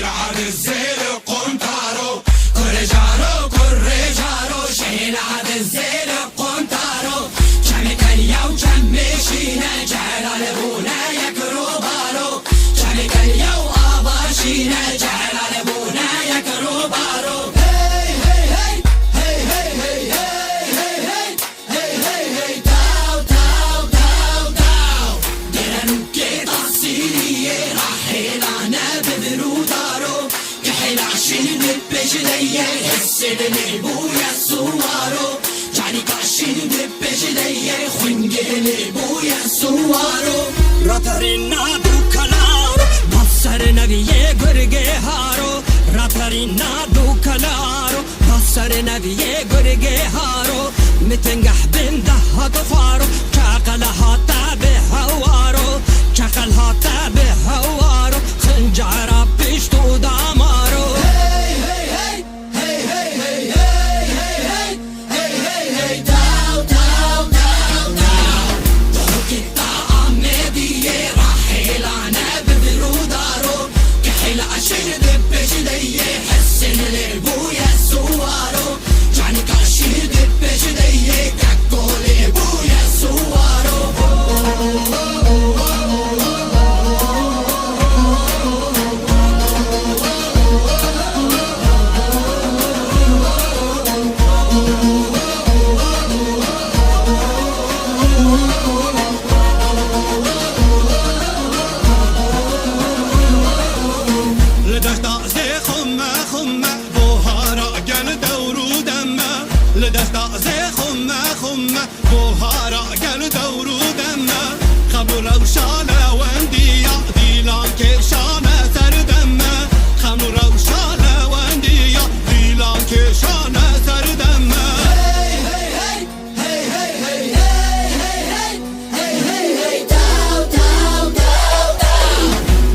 على الزيل قنطارو كورجارو كورجارو شيل على الزيل قنطارو كم كليا وكم مشينا جعل ابونا يكروبارو كم كليا واباشينا جعل ابونا يكروبارو هي هي هي هي هي هي هي هي هي هي تاو تاو تاو تاو جرانو كده سيري راحلنا بدرودارو كحل عشين ببجلية السلم بويا سوارو جاني كاشين ببجلية خنجل بويا سوارو راترينا دوكالارو بصرنا بيه غرغي هارو راترينا دوكالارو بصرنا بيه غرغي هارو متنجح بنده طفارو شاقل هاتا بهوارو شاقل هاتا بهوارو خنجارة بيشتو دامارو هي هي هي هي هي هي هي هي هي تاو تاو تاو تاو ضحك الطعام بيه راحلنا ببرودارو كحل عشان دبجلية حسن لبويا سوارو جاني كاشي دبجلية كاكول بويا سوارو لدشتا زي خمة خمة بوهارا قل دورو دمه لدشتا زي خمة خمة بوهارا قل دورو دمه خمر وشالة واندية ديلان كيشانة سر دمه خمر وشالة واندية ديلان كيشانة سر دمه هي هي هي هي هي هي هي هي هي تاو تاو تاو تاو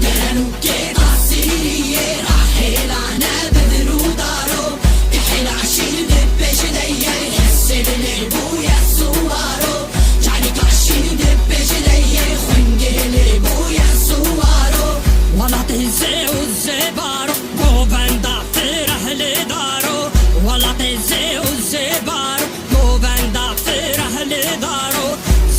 جرانو كده سيري راحلنا بدرودارو كحل عشين ببجلية السلم بويا سوارو جاني كاشين ببجلية خنجل بويا سوارو ولا تنسي الزبارو قوبندا في رحل دارو ولا تنسي الزبارو قوبندا في رحل دارو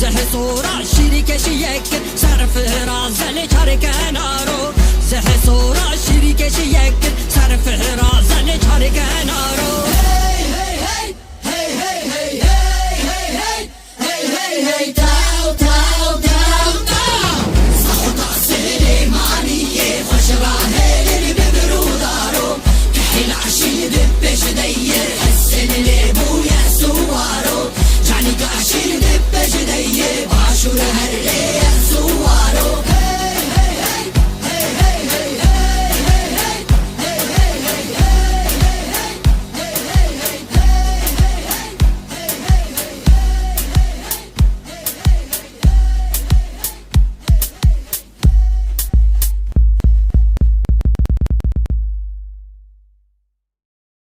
زه صورة شريك شيك صرف رازل شاركنارو زه صورة شريك شيك صرف رازل شاركنارو